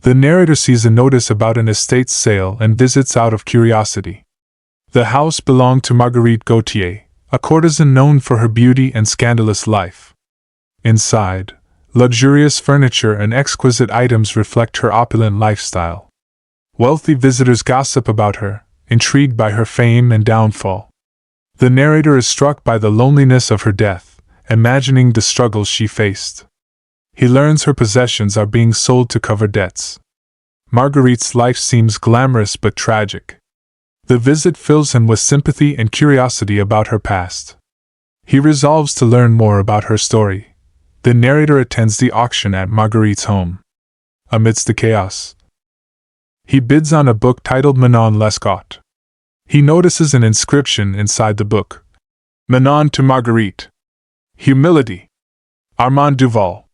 The narrator sees a notice about an estate sale and visits out of curiosity. The house belonged to Marguerite Gautier, a courtesan known for her beauty and scandalous life. Inside, luxurious furniture and exquisite items reflect her opulent lifestyle. Wealthy visitors gossip about her, intrigued by her fame and downfall. The narrator is struck by the loneliness of her death, imagining the struggles she faced. He learns her possessions are being sold to cover debts. Marguerite's life seems glamorous but tragic. The visit fills him with sympathy and curiosity about her past. He resolves to learn more about her story. The narrator attends the auction at Marguerite's home. Amidst the chaos, he bids on a book titled Manon Lescaut. He notices an inscription inside the book. Manon to Marguerite. Humility. Armand Duval.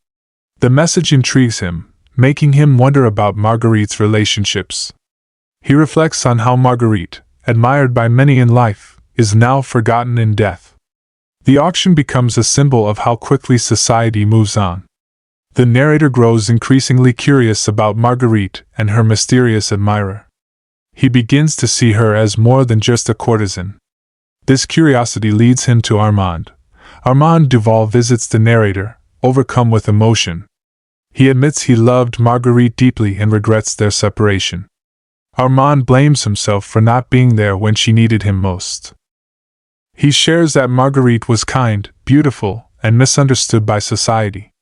The message intrigues him, making him wonder about Marguerite's relationships. He reflects on how Marguerite, admired by many in life, is now forgotten in death. The auction becomes a symbol of how quickly society moves on. The narrator grows increasingly curious about Marguerite and her mysterious admirer. He begins to see her as more than just a courtesan. This curiosity leads him to Armand. Armand Duval visits the narrator, overcome with emotion. He admits he loved Marguerite deeply and regrets their separation. Armand blames himself for not being there when she needed him most. He shares that Marguerite was kind, beautiful, and misunderstood by society.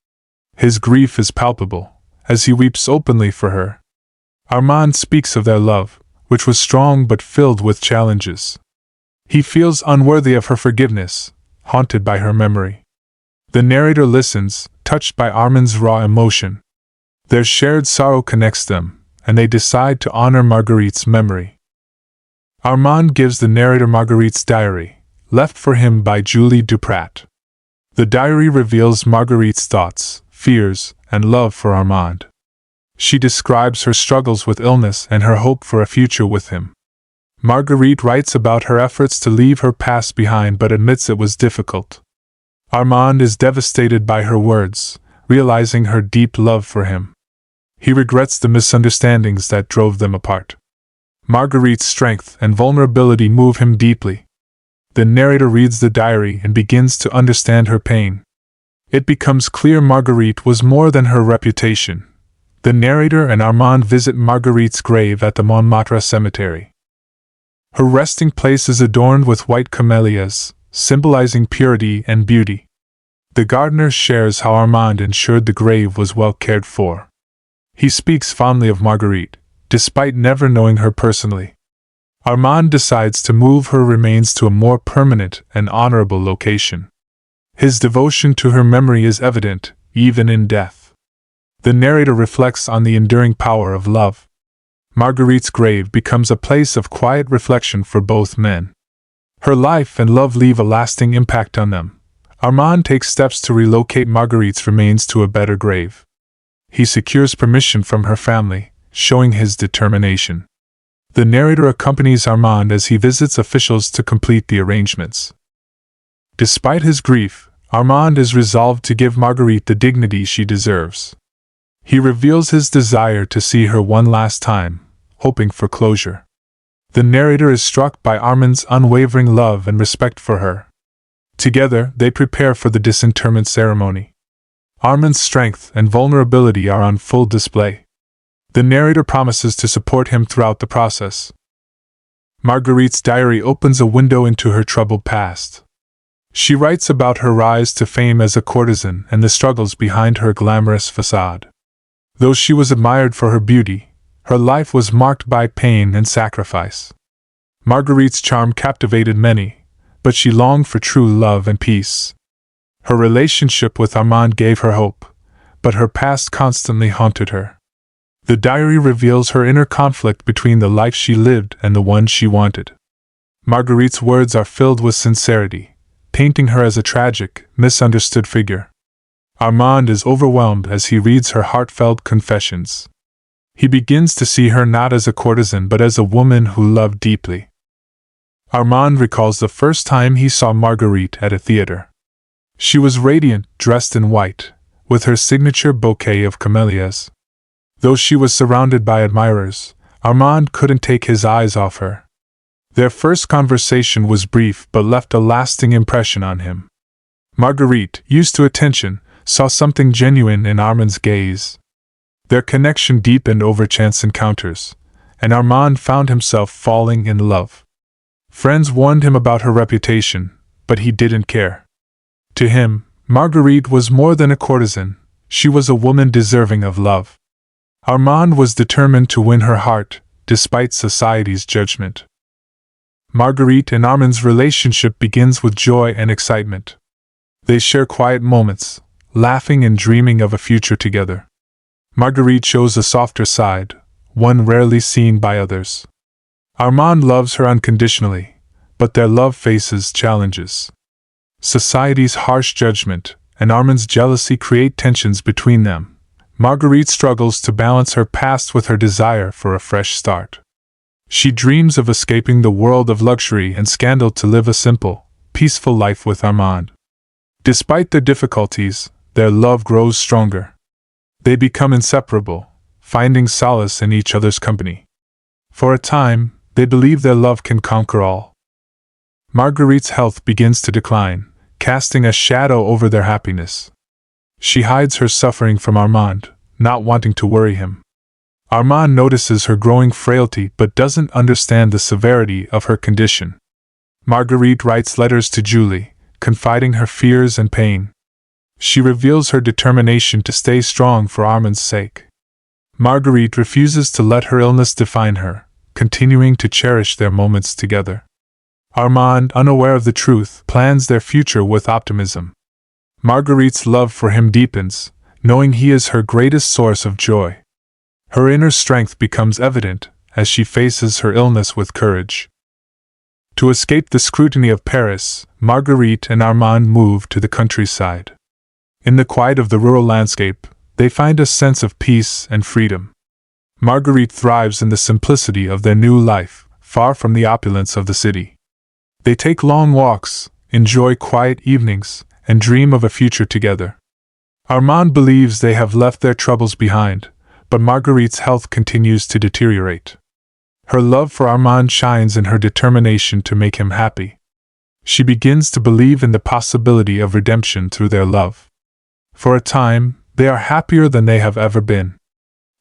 His grief is palpable, as he weeps openly for her. Armand speaks of their love, which was strong but filled with challenges. He feels unworthy of her forgiveness, haunted by her memory. The narrator listens, touched by Armand's raw emotion. Their shared sorrow connects them, and they decide to honor Marguerite's memory. Armand gives the narrator Marguerite's diary, left for him by Julie Duprat. The diary reveals Marguerite's thoughts, fears, and love for Armand. She describes her struggles with illness and her hope for a future with him. Marguerite writes about her efforts to leave her past behind but admits it was difficult. Armand is devastated by her words, realizing her deep love for him. He regrets the misunderstandings that drove them apart. Marguerite's strength and vulnerability move him deeply. The narrator reads the diary and begins to understand her pain. It becomes clear Marguerite was more than her reputation. The narrator and Armand visit Marguerite's grave at the Montmartre cemetery. Her resting place is adorned with white camellias, symbolizing purity and beauty. The gardener shares how Armand ensured the grave was well cared for. He speaks fondly of Marguerite, despite never knowing her personally. Armand decides to move her remains to a more permanent and honorable location. His devotion to her memory is evident, even in death. The narrator reflects on the enduring power of love. Marguerite's grave becomes a place of quiet reflection for both men. Her life and love leave a lasting impact on them. Armand takes steps to relocate Marguerite's remains to a better grave. He secures permission from her family, showing his determination. The narrator accompanies Armand as he visits officials to complete the arrangements. Despite his grief, Armand is resolved to give Marguerite the dignity she deserves. He reveals his desire to see her one last time, hoping for closure. The narrator is struck by Armand's unwavering love and respect for her. Together, they prepare for the disinterment ceremony. Armand's strength and vulnerability are on full display. The narrator promises to support him throughout the process. Marguerite's diary opens a window into her troubled past. She writes about her rise to fame as a courtesan and the struggles behind her glamorous facade. Though she was admired for her beauty, her life was marked by pain and sacrifice. Marguerite's charm captivated many, but she longed for true love and peace. Her relationship with Armand gave her hope, but her past constantly haunted her. The diary reveals her inner conflict between the life she lived and the one she wanted. Marguerite's words are filled with sincerity, painting her as a tragic, misunderstood figure. Armand is overwhelmed as he reads her heartfelt confessions. He begins to see her not as a courtesan but as a woman who loved deeply. Armand recalls the first time he saw Marguerite at a theater. She was radiant, dressed in white, with her signature bouquet of camellias. Though she was surrounded by admirers, Armand couldn't take his eyes off her. Their first conversation was brief but left a lasting impression on him. Marguerite, used to attention, saw something genuine in Armand's gaze. Their connection deepened over chance encounters, and Armand found himself falling in love. Friends warned him about her reputation, but he didn't care. To him, Marguerite was more than a courtesan, she was a woman deserving of love. Armand was determined to win her heart, despite society's judgment. Marguerite and Armand's relationship begins with joy and excitement. They share quiet moments, laughing and dreaming of a future together. Marguerite shows a softer side, one rarely seen by others. Armand loves her unconditionally, but their love faces challenges. Society's harsh judgment and Armand's jealousy create tensions between them. Marguerite struggles to balance her past with her desire for a fresh start. She dreams of escaping the world of luxury and scandal to live a simple, peaceful life with Armand. Despite their difficulties, their love grows stronger. They become inseparable, finding solace in each other's company. For a time, they believe their love can conquer all. Marguerite's health begins to decline, casting a shadow over their happiness. She hides her suffering from Armand, not wanting to worry him. Armand notices her growing frailty but doesn't understand the severity of her condition. Marguerite writes letters to Julie, confiding her fears and pain. She reveals her determination to stay strong for Armand's sake. Marguerite refuses to let her illness define her, continuing to cherish their moments together. Armand, unaware of the truth, plans their future with optimism. Marguerite's love for him deepens, knowing he is her greatest source of joy. Her inner strength becomes evident as she faces her illness with courage. To escape the scrutiny of Paris, Marguerite and Armand move to the countryside. In the quiet of the rural landscape, they find a sense of peace and freedom. Marguerite thrives in the simplicity of their new life, far from the opulence of the city. They take long walks, enjoy quiet evenings, and dream of a future together. Armand believes they have left their troubles behind, but Marguerite's health continues to deteriorate. Her love for Armand shines in her determination to make him happy. She begins to believe in the possibility of redemption through their love. For a time, they are happier than they have ever been.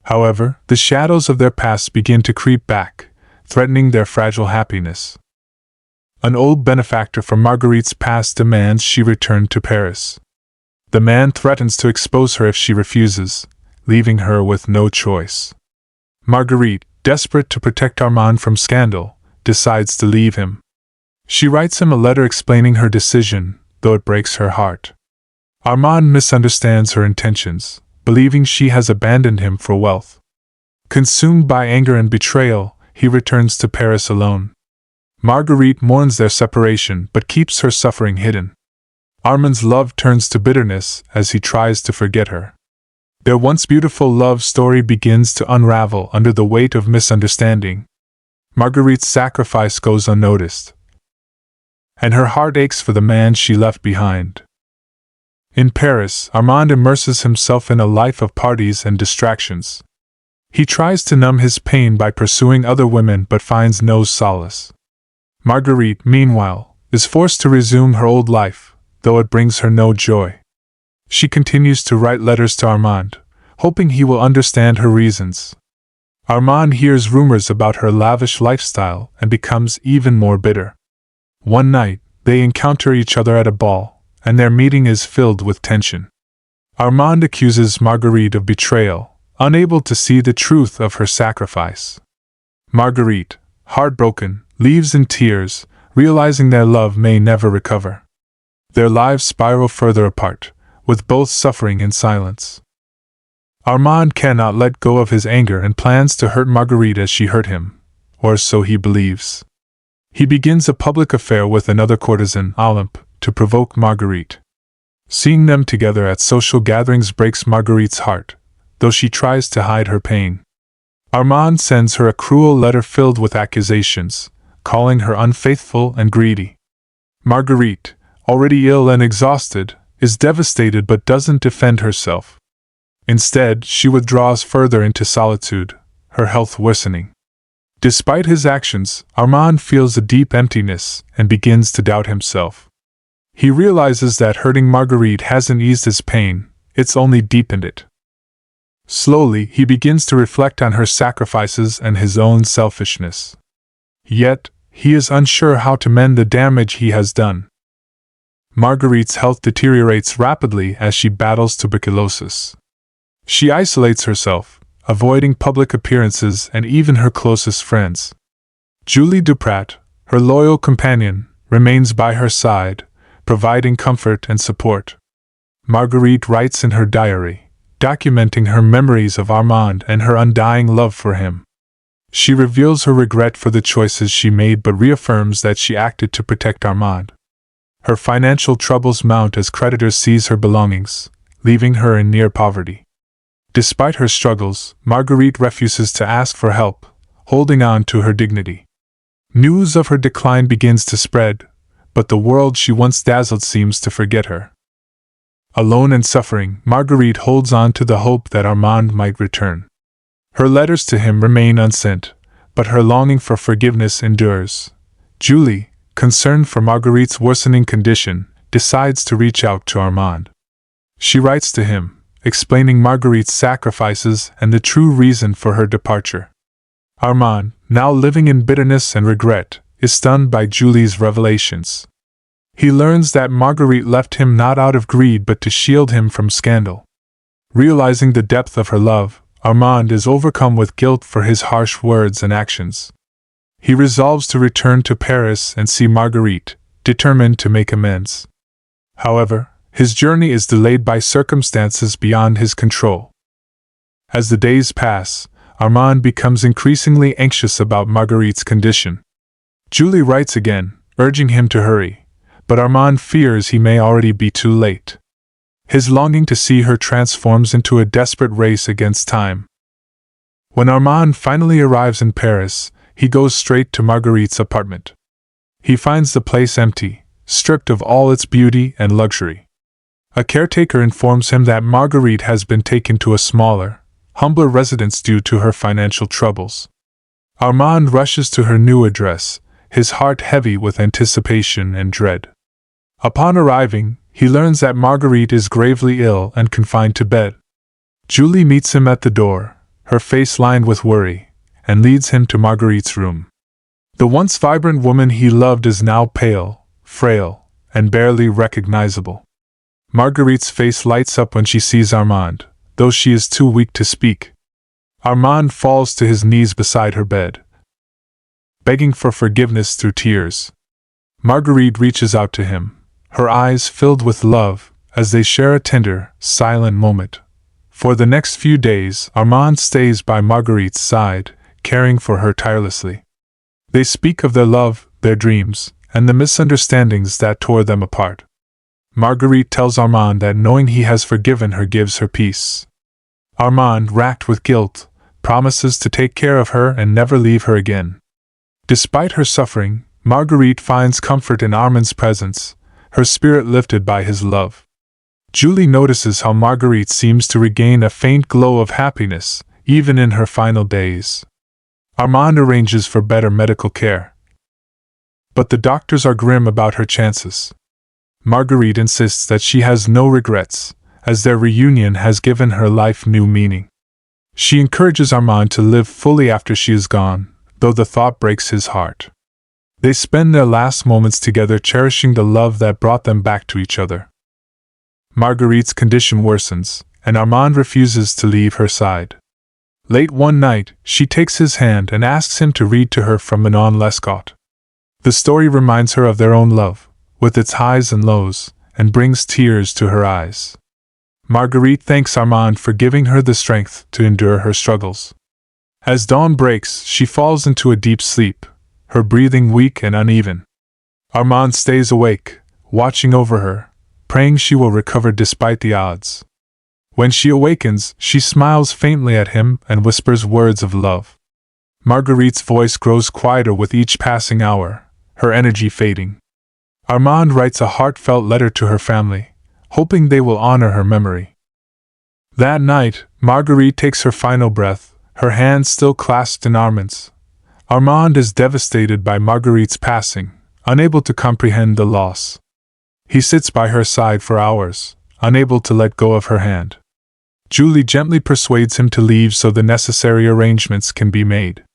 However, the shadows of their past begin to creep back, threatening their fragile happiness. An old benefactor from Marguerite's past demands she return to Paris. The man threatens to expose her if she refuses, leaving her with no choice. Marguerite, desperate to protect Armand from scandal, decides to leave him. She writes him a letter explaining her decision, though it breaks her heart. Armand misunderstands her intentions, believing she has abandoned him for wealth. Consumed by anger and betrayal, he returns to Paris alone. Marguerite mourns their separation but keeps her suffering hidden. Armand's love turns to bitterness as he tries to forget her. Their once beautiful love story begins to unravel under the weight of misunderstanding. Marguerite's sacrifice goes unnoticed, and her heart aches for the man she left behind. In Paris, Armand immerses himself in a life of parties and distractions. He tries to numb his pain by pursuing other women but finds no solace. Marguerite, meanwhile, is forced to resume her old life, though it brings her no joy. She continues to write letters to Armand, hoping he will understand her reasons. Armand hears rumors about her lavish lifestyle and becomes even more bitter. One night, they encounter each other at a ball, and their meeting is filled with tension. Armand accuses Marguerite of betrayal, unable to see the truth of her sacrifice. Marguerite, heartbroken, leaves in tears, realizing their love may never recover. Their lives spiral further apart, with both suffering in silence. Armand cannot let go of his anger and plans to hurt Marguerite as she hurt him, or so he believes. He begins a public affair with another courtesan, Olympe, to provoke Marguerite. Seeing them together at social gatherings breaks Marguerite's heart, though she tries to hide her pain. Armand sends her a cruel letter filled with accusations, calling her unfaithful and greedy. Marguerite, already ill and exhausted, is devastated but doesn't defend herself. Instead, she withdraws further into solitude, her health worsening. Despite his actions, Armand feels a deep emptiness and begins to doubt himself. He realizes that hurting Marguerite hasn't eased his pain, it's only deepened it. Slowly, he begins to reflect on her sacrifices and his own selfishness. Yet, he is unsure how to mend the damage he has done. Marguerite's health deteriorates rapidly as she battles tuberculosis. She isolates herself, avoiding public appearances and even her closest friends. Julie Duprat, her loyal companion, remains by her side, providing comfort and support. Marguerite writes in her diary, documenting her memories of Armand and her undying love for him. She reveals her regret for the choices she made but reaffirms that she acted to protect Armand. Her financial troubles mount as creditors seize her belongings, leaving her in near poverty. Despite her struggles, Marguerite refuses to ask for help, holding on to her dignity. News of her decline begins to spread, but the world she once dazzled seems to forget her. Alone and suffering, Marguerite holds on to the hope that Armand might return. Her letters to him remain unsent, but her longing for forgiveness endures. Julie, concerned for Marguerite's worsening condition, decides to reach out to Armand. She writes to him, explaining Marguerite's sacrifices and the true reason for her departure. Armand, now living in bitterness and regret, is stunned by Julie's revelations. He learns that Marguerite left him not out of greed but to shield him from scandal. Realizing the depth of her love, Armand is overcome with guilt for his harsh words and actions. He resolves to return to Paris and see Marguerite, determined to make amends. However, his journey is delayed by circumstances beyond his control. As the days pass, Armand becomes increasingly anxious about Marguerite's condition. Julie writes again, urging him to hurry, but Armand fears he may already be too late. His longing to see her transforms into a desperate race against time. When Armand finally arrives in Paris, he goes straight to Marguerite's apartment. He finds the place empty, stripped of all its beauty and luxury. A caretaker informs him that Marguerite has been taken to a smaller, humbler residence due to her financial troubles. Armand rushes to her new address, his heart heavy with anticipation and dread. Upon arriving, he learns that Marguerite is gravely ill and confined to bed. Julie meets him at the door, her face lined with worry, and leads him to Marguerite's room. The once vibrant woman he loved is now pale, frail, and barely recognizable. Marguerite's face lights up when she sees Armand, though she is too weak to speak. Armand falls to his knees beside her bed, begging for forgiveness through tears. Marguerite reaches out to him, her eyes filled with love, as they share a tender, silent moment. For the next few days, Armand stays by Marguerite's side, caring for her tirelessly. They speak of their love, their dreams, and the misunderstandings that tore them apart. Marguerite tells Armand that knowing he has forgiven her gives her peace. Armand, racked with guilt, promises to take care of her and never leave her again. Despite her suffering, Marguerite finds comfort in Armand's presence, her spirit lifted by his love. Julie notices how Marguerite seems to regain a faint glow of happiness, even in her final days. Armand arranges for better medical care. But the doctors are grim about her chances. Marguerite insists that she has no regrets, as their reunion has given her life new meaning. She encourages Armand to live fully after she is gone, though the thought breaks his heart. They spend their last moments together cherishing the love that brought them back to each other. Marguerite's condition worsens, and Armand refuses to leave her side. Late one night, she takes his hand and asks him to read to her from Manon Lescaut. The story reminds her of their own love, with its highs and lows, and brings tears to her eyes. Marguerite thanks Armand for giving her the strength to endure her struggles. As dawn breaks, she falls into a deep sleep, her breathing weak and uneven. Armand stays awake, watching over her, praying she will recover despite the odds. When she awakens, she smiles faintly at him and whispers words of love. Marguerite's voice grows quieter with each passing hour, her energy fading. Armand writes a heartfelt letter to her family, hoping they will honor her memory. That night, Marguerite takes her final breath, her hands still clasped in Armand's. Armand is devastated by Marguerite's passing, unable to comprehend the loss. He sits by her side for hours, unable to let go of her hand. Julie gently persuades him to leave so the necessary arrangements can be made.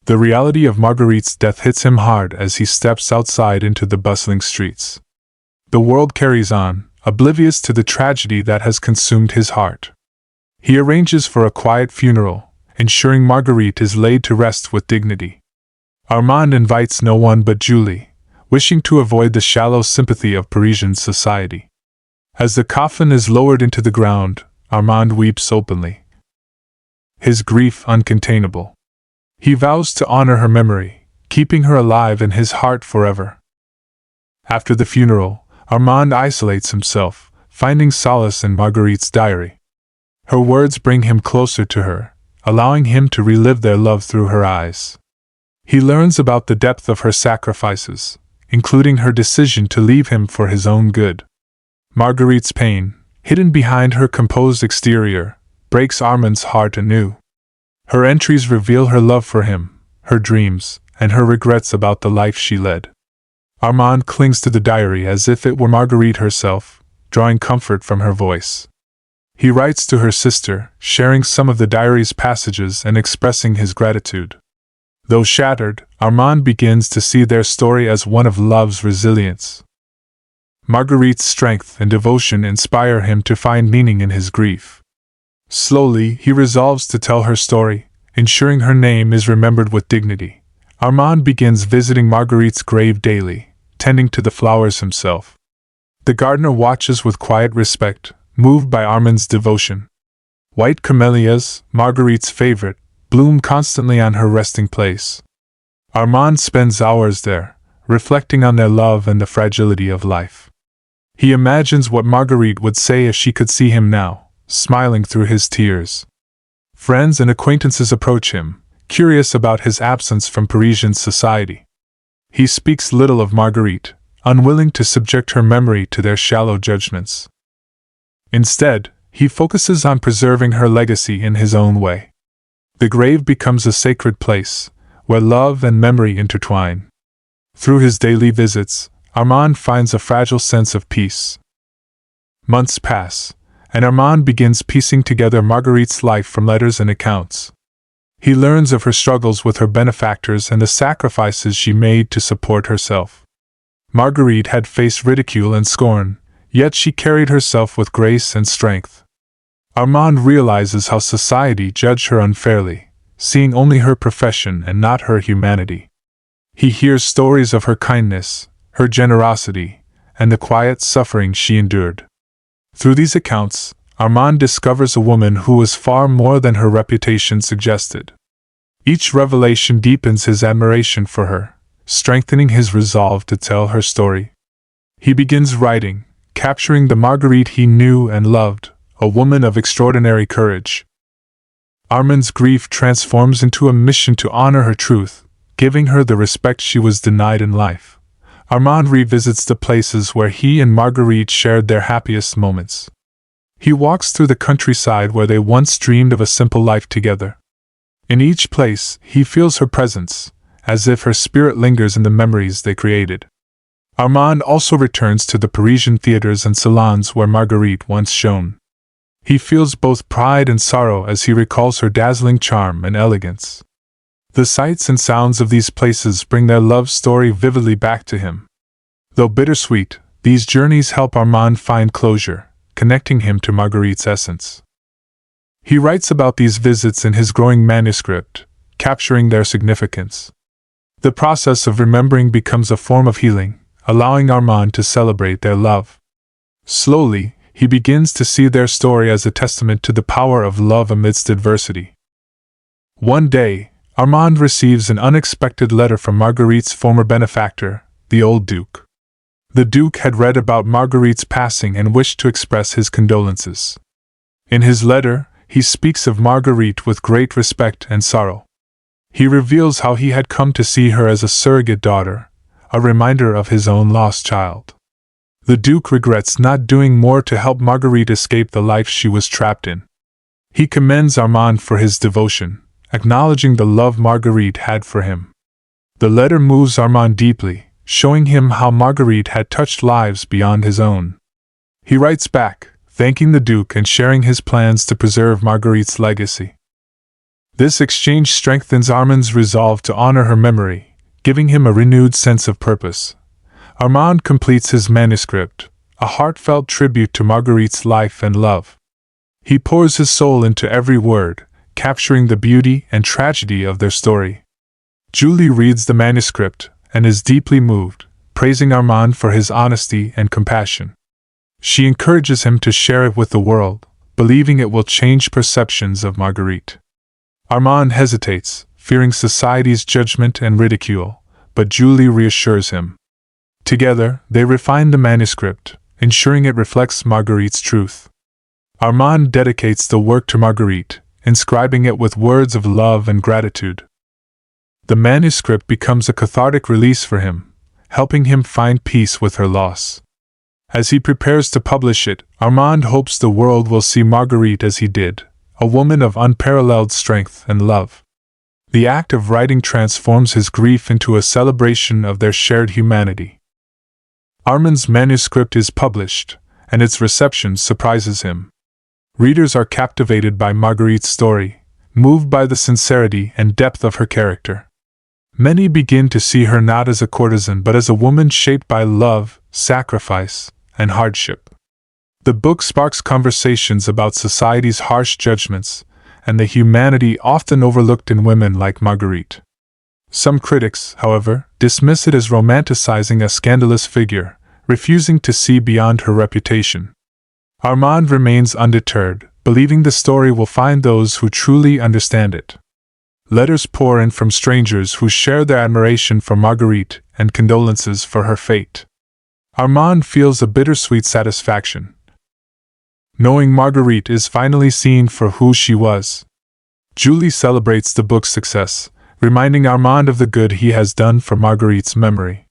The reality of Marguerite's death hits him hard as he steps outside into the bustling streets. The world carries on, oblivious to the tragedy that has consumed his heart. He arranges for a quiet funeral, ensuring Marguerite is laid to rest with dignity. Armand invites no one but Julie, wishing to avoid the shallow sympathy of Parisian society. As the coffin is lowered into the ground, Armand weeps openly, his grief uncontainable. He vows to honor her memory, keeping her alive in his heart forever. After the funeral, Armand isolates himself, finding solace in Marguerite's diary. Her words bring him closer to her, allowing him to relive their love through her eyes. He learns about the depth of her sacrifices, including her decision to leave him for his own good. Marguerite's pain, hidden behind her composed exterior, breaks Armand's heart anew. Her entries reveal her love for him, her dreams, and her regrets about the life she led. Armand clings to the diary as if it were Marguerite herself, drawing comfort from her voice. He writes to her sister, sharing some of the diary's passages and expressing his gratitude. Though shattered, Armand begins to see their story as one of love's resilience. Marguerite's strength and devotion inspire him to find meaning in his grief. Slowly, he resolves to tell her story, ensuring her name is remembered with dignity. Armand begins visiting Marguerite's grave daily, tending to the flowers himself. The gardener watches with quiet respect, moved by Armand's devotion. White camellias, Marguerite's favorite, bloom constantly on her resting place. Armand spends hours there, reflecting on their love and the fragility of life. He imagines what Marguerite would say if she could see him now, smiling through his tears. Friends and acquaintances approach him, curious about his absence from Parisian society. He speaks little of Marguerite, unwilling to subject her memory to their shallow judgments. Instead, he focuses on preserving her legacy in his own way. The grave becomes a sacred place, where love and memory intertwine. Through his daily visits, Armand finds a fragile sense of peace. Months pass, and Armand begins piecing together Marguerite's life from letters and accounts. He learns of her struggles with her benefactors and the sacrifices she made to support herself. Marguerite had faced ridicule and scorn, yet she carried herself with grace and strength. Armand realizes how society judged her unfairly, seeing only her profession and not her humanity. He hears stories of her kindness, her generosity, and the quiet suffering she endured. Through these accounts, Armand discovers a woman who was far more than her reputation suggested. Each revelation deepens his admiration for her, strengthening his resolve to tell her story. He begins writing, capturing the Marguerite he knew and loved, a woman of extraordinary courage. Armand's grief transforms into a mission to honor her truth, giving her the respect she was denied in life. Armand revisits the places where he and Marguerite shared their happiest moments. He walks through the countryside where they once dreamed of a simple life together. In each place, he feels her presence, as if her spirit lingers in the memories they created. Armand also returns to the Parisian theaters and salons where Marguerite once shone. He feels both pride and sorrow as he recalls her dazzling charm and elegance. The sights and sounds of these places bring their love story vividly back to him. Though bittersweet, these journeys help Armand find closure, connecting him to Marguerite's essence. He writes about these visits in his growing manuscript, capturing their significance. The process of remembering becomes a form of healing, allowing Armand to celebrate their love. Slowly, he begins to see their story as a testament to the power of love amidst adversity. One day, Armand receives an unexpected letter from Marguerite's former benefactor, the old Duke. The Duke had read about Marguerite's passing and wished to express his condolences. In his letter, he speaks of Marguerite with great respect and sorrow. He reveals how he had come to see her as a surrogate daughter, a reminder of his own lost child. The Duke regrets not doing more to help Marguerite escape the life she was trapped in. He commends Armand for his devotion, acknowledging the love Marguerite had for him. The letter moves Armand deeply, showing him how Marguerite had touched lives beyond his own. He writes back, thanking the Duke and sharing his plans to preserve Marguerite's legacy. This exchange strengthens Armand's resolve to honor her memory, giving him a renewed sense of purpose. Armand completes his manuscript, a heartfelt tribute to Marguerite's life and love. He pours his soul into every word, capturing the beauty and tragedy of their story. Julie reads the manuscript and is deeply moved, praising Armand for his honesty and compassion. She encourages him to share it with the world, believing it will change perceptions of Marguerite. Armand hesitates, fearing society's judgment and ridicule, but Julie reassures him. Together, they refine the manuscript, ensuring it reflects Marguerite's truth. Armand dedicates the work to Marguerite, inscribing it with words of love and gratitude. The manuscript becomes a cathartic release for him, helping him find peace with her loss. As he prepares to publish it, Armand hopes the world will see Marguerite as he did, a woman of unparalleled strength and love. The act of writing transforms his grief into a celebration of their shared humanity. Armand's manuscript is published, and its reception surprises him. Readers are captivated by Marguerite's story, moved by the sincerity and depth of her character. Many begin to see her not as a courtesan but as a woman shaped by love, sacrifice, and hardship. The book sparks conversations about society's harsh judgments and the humanity often overlooked in women like Marguerite. Some critics, however, dismiss it as romanticizing a scandalous figure, refusing to see beyond her reputation. Armand remains undeterred, believing the story will find those who truly understand it. Letters pour in from strangers who share their admiration for Marguerite and condolences for her fate. Armand feels a bittersweet satisfaction, knowing Marguerite is finally seen for who she was. Julie celebrates the book's success, reminding Armand of the good he has done for Marguerite's memory.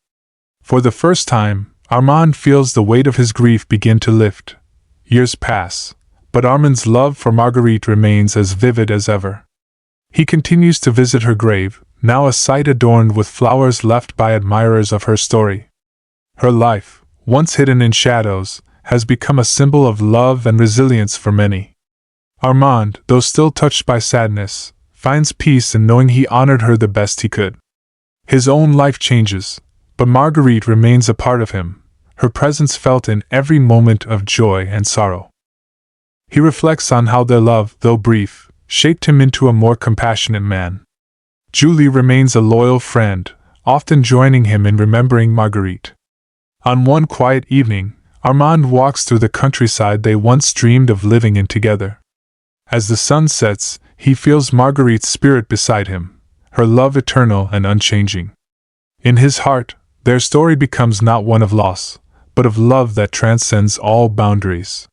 For the first time, Armand feels the weight of his grief begin to lift. Years pass, but Armand's love for Marguerite remains as vivid as ever. He continues to visit her grave, now a site adorned with flowers left by admirers of her story. Her life, once hidden in shadows, has become a symbol of love and resilience for many. Armand, though still touched by sadness, finds peace in knowing he honored her the best he could. His own life changes, but Marguerite remains a part of him, her presence felt in every moment of joy and sorrow. He reflects on how their love, though brief, shaped him into a more compassionate man. Julie remains a loyal friend, often joining him in remembering Marguerite. On one quiet evening, Armand walks through the countryside they once dreamed of living in together. As the sun sets, he feels Marguerite's spirit beside him, her love eternal and unchanging. In his heart, their story becomes not one of loss, but of love that transcends all boundaries.